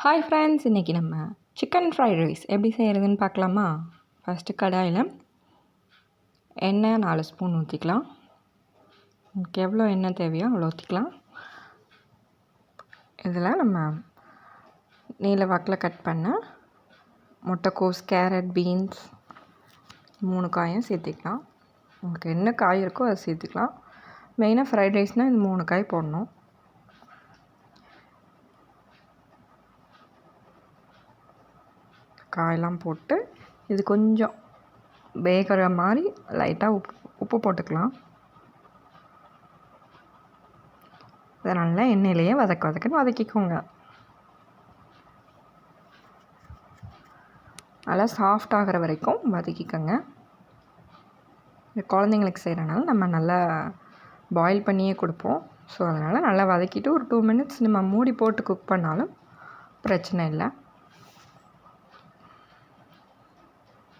Hi friends, இன்றைக்கி நம்ம chicken fried rice எப்படி செய்கிறதுன்னு பார்க்கலாமா? ஃபஸ்ட்டு கடாயில் எண்ணெய் 4 ஸ்பூன் ஊற்றிக்கலாம். உங்களுக்கு எவ்வளோ எண்ணெய் தேவையோ அவ்வளோ ஊற்றிக்கலாம். இதில் நம்ம நீல வாக்கில் கட் பண்ண முட்டைக்கோஸ், கேரட், பீன்ஸ் 3 காயும் சேர்த்திக்கலாம். உங்களுக்கு என்ன காய் இருக்கோ அதை சேர்த்துக்கலாம். மெயினாக ஃப்ரைட் ரைஸ்னால் இது 3 காய் போடணும். காயெல்லாம் போட்டு இது கொஞ்சம் வேகிற மாதிரி லைட்டாக உப்பு போட்டுக்கலாம். அதை நல்லா எண்ணெயிலேயே வதக்குன்னு வதக்கிக்கோங்க. நல்லா சாஃப்ட் ஆகிற வரைக்கும் வதக்கிக்கோங்க. இந்த குழந்தைங்களுக்கு செய்கிறனால நம்ம நல்லா பாயில் பண்ணியே கொடுப்போம். ஸோ அதனால் நல்லா வதக்கிட்டு ஒரு 2 மினிட்ஸ் நம்ம மூடி போட்டு குக் பண்ணாலும் பிரச்சனை இல்லை.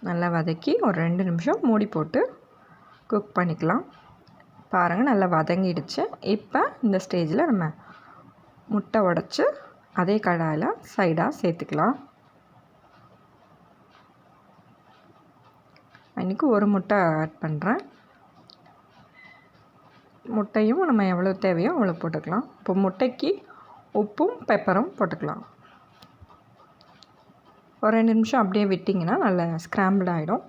நல்லா வதக்கி ஒரு 2 நிமிஷம் மூடி போட்டு குக் பண்ணிக்கலாம். பாருங்கள், நல்லா வதங்கிடுச்சு. இப்போ இந்த ஸ்டேஜில் நம்ம முட்டை உடச்சி அதே கடாயில் சைடாக சேர்த்துக்கலாம். இன்றைக்கி ஒரு முட்டை ஆட் பண்ணுறேன். முட்டையும் நம்ம எவ்வளோ தேவையோ அவ்வளோ போட்டுக்கலாம். இப்போ முட்டைக்கு உப்பும் பெப்பரும் போட்டுக்கலாம். ஒரு 2 நிமிஷம் அப்படியே விட்டிங்கன்னா நல்லா ஸ்க்ராம்பிள் ஆகிடும்.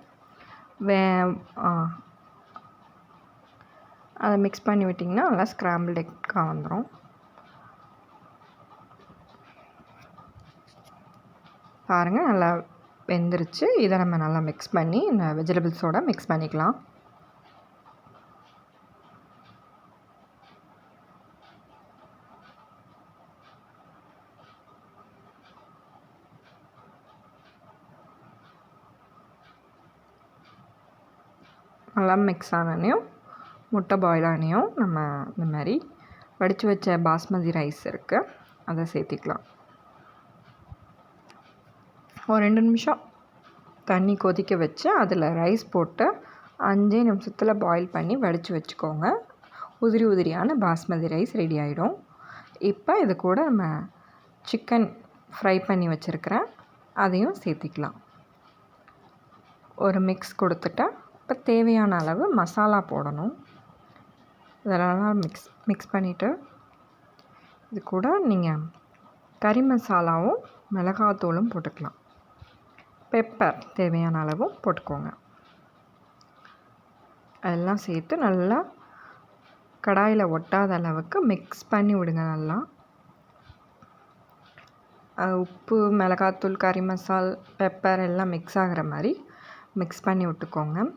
அதை மிக்ஸ் பண்ணி விட்டிங்கன்னா நல்லா ஸ்க்ராம்பிள் எக்காக வந்துடும். பாருங்கள், நல்லா வெந்துருச்சு. இதை நம்ம நல்லா மிக்ஸ் பண்ணி இந்த வெஜிடபிள்ஸோடு மிக்ஸ் பண்ணிக்கலாம். நல்லா மிக்ஸ் ஆனனையும் முட்டை பாயில் ஆனையும் நம்ம இந்த மாதிரி வடித்து வச்ச பாஸ்மதி ரைஸ் இருக்குது, அதை சேர்த்திக்கலாம். ஒரு 2 நிமிஷம் தண்ணி கொதிக்க வச்சு அதில் ரைஸ் போட்டு 5 நிமிஷத்தில் பாயில் பண்ணி வடித்து வச்சுக்கோங்க. உதிரி உதிரியான பாஸ்மதி ரைஸ் ரெடி ஆகிடும். இப்போ இது கூட நம்ம சிக்கன் ஃப்ரை பண்ணி வச்சுருக்கிறேன், அதையும் சேர்த்திக்கலாம். ஒரு மிக்ஸ் கொடுத்துட்டா இப்போ தேவையான அளவு மசாலா போடணும். இதெல்லாம் மிக்ஸ் பண்ணிவிட்டு இது கூட நீங்கள் கறி மசாலாவும் மிளகாத்தூளும் போட்டுக்கலாம். பெப்பர் தேவையான அளவும் போட்டுக்கோங்க. அதெல்லாம் சேர்த்து நல்லா கடாயில் ஒட்டாத அளவுக்கு மிக்ஸ் பண்ணி விடுங்க. நல்லா உப்பு, மிளகாத்தூள், கறி மசால், பெப்பர் எல்லாம் மிக்ஸ் ஆகிற மாதிரி மிக்ஸ் பண்ணி விட்டுக்கோங்க.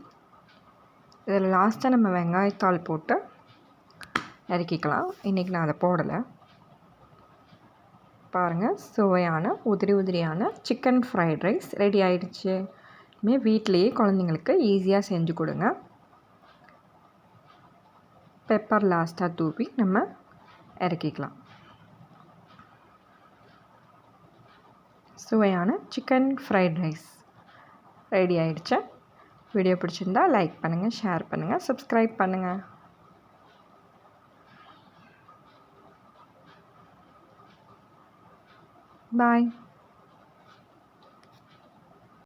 இதில் லாஸ்ட்டாக நம்ம வெங்காயத்தாள் போட்டு இறக்கிக்கலாம். இன்றைக்கி நான் அதை போடலை. பாருங்கள், சுவையான உதிரி உதிரியான சிக்கன் ஃப்ரைட் ரைஸ் ரெடி ஆகிடுச்சு. வீட்டிலையே குழந்தைங்களுக்கு ஈஸியாக செஞ்சு கொடுங்க. பெப்பர் லாஸ்ட்டாக தூவி நம்ம இறக்கிக்கலாம். சுவையான சிக்கன் ஃப்ரைட் ரைஸ் ரெடி ஆகிடுச்சு. வீடியோ பிடிச்சிருந்தா லைக் பண்ணுங்கள், ஷேர் பண்ணுங்கள், சப்ஸ்கிரைப் பண்ணுங்கள். பாய்.